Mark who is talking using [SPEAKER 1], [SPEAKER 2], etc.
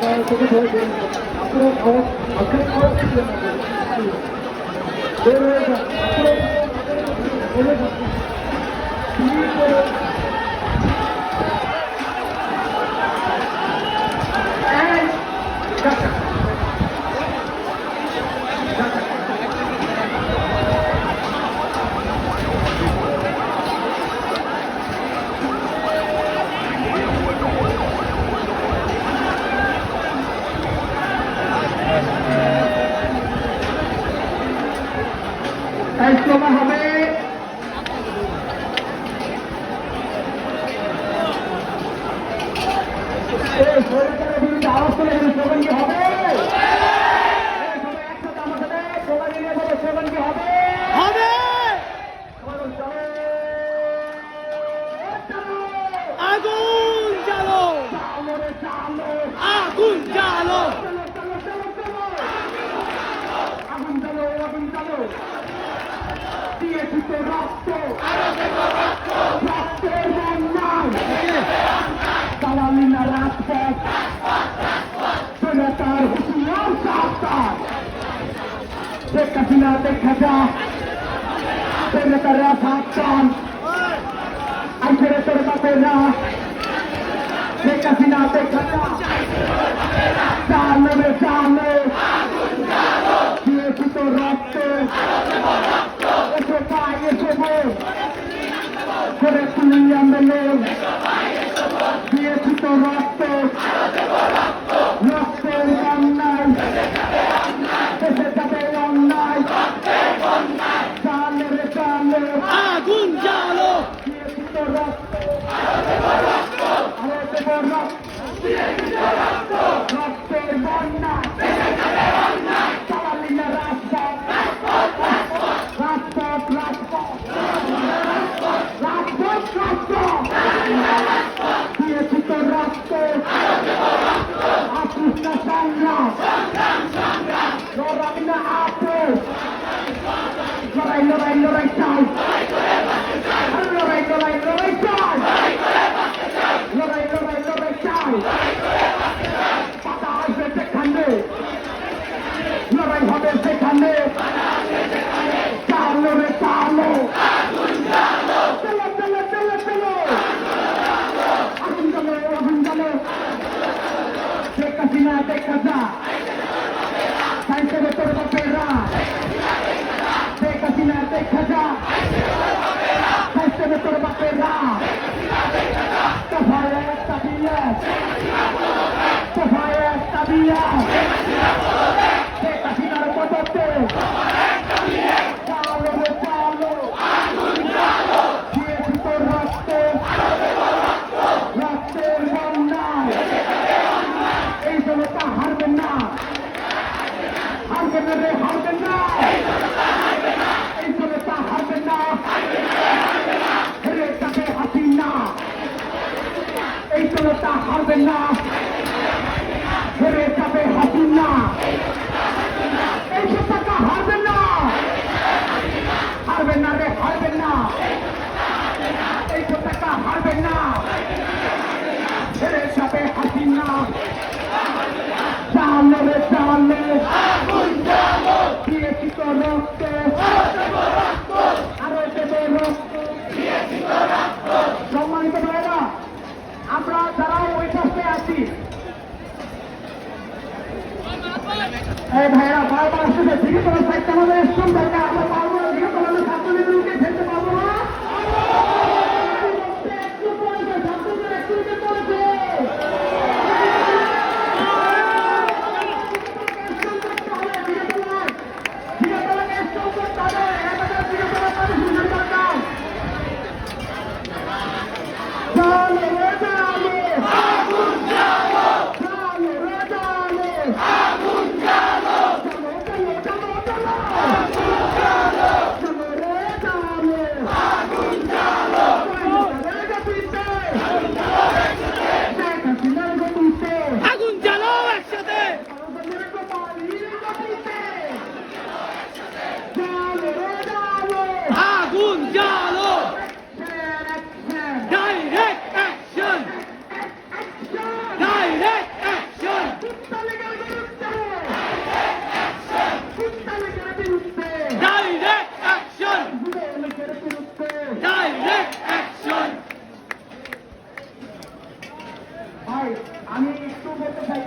[SPEAKER 1] থেকে ধরে আপনারা বের হয়ে যান স্লোগান হবে সরকারের বিরুদ্ধে আওয়াজ তুলে স্লোগান কি হবে? একসাথে আমার সাথে স্লোগান নিয়ে বলো, স্লোগান কি হবে?
[SPEAKER 2] আগুন জ্বালো, আগুন জ্বালো,
[SPEAKER 1] আগুন জ্বালো, আগুন জ্বালো, দিয়েছি তো রক্ত, রক্তের বন্যায় দালালি না রাজপথ, তার হুঁশিয়ার সাবধান, শেখ হাসিনা দেখা যা তারা সাবধান, আইসেরে তোর বাপেরা শেখ হাসিনা দেখা যা চালো রে চালো, দিয়েছি তো রক্ত, এসো ভাই এসো বোন, করে তুলি আন্দোলন, দিয়েছি তো রক্ত, রক্তের বন্যায় দেশে যাবে অন্যায়, চালো রে চালো,
[SPEAKER 2] আগুন জ্বালো,
[SPEAKER 1] দিয়েছি তো রক্ত, আরো দেব রক্ত, রক্তের বন্যায় চালালি না রাজপথ, রাজপথ রাজপথ রাজপথ রাজপথ, দিয়েছি তো রক্ত, আসিস না সংগ্রাম, লড়াই না আপোষ, লড়াই লড়াই লড়াই চাই, লড়াই লড়াই লড়াই চাই, লড়াই লড়াই লড়াই চাই, পাতা আসবে সেখানে, লড়াই হবে সেখানে, চালো রে চালো, চলো চলো চলো চলো, আগুন জ্বালো আগুন জ্বালো, শেখ হাসিনা দেখা যা সাইকেলে তোর বাপেরা, শেখ হাসিনা দেখা যা সাইকেলে তোর বাপেরা, দফায় একটা বিয়াস, দফায় একটা বিয়াস, শেখ হাসিনার পদতে চালো রে চালো, দিয়েছি তোর রক্ত, রক্তের বন্যায় এই জনতা হারবে না, হারবে না রে হারবে না, এই জনতা হারবে না, হেরে যাবে হাসিনা, এই জনতা হারবে না, হেরে যাবে হাসিনা, এই জনতা হারবে না, হারবে না রে হারবে না, এই জনতা হারবে না, হেরে যাবে হাসিনা, চালো রে চালো, দিয়েছি তো রক্ত, আরো দেবে রক্ত, সম্মানিত ভাইরা আমরা যারা ওই পাশে আছি, এই ভাইরা বারবার আসতেছে, ঠিক আছে তোমার সাইডটা আমাদের স্কুল দরকার, আমরা পারবো না, ঠিক আছে আমাদের ছাত্রদের উঠে ফেলতে পারবো না, ছাত্রদের একটু উঠে পড়েছে,
[SPEAKER 2] আগুন জ্বালো একসাথে, আগুন জ্বালো, ডাইরেক্ট অ্যাকশন, ডাইরেক্ট অ্যাকশন,
[SPEAKER 1] ভাই আমি একটু বলতে চাই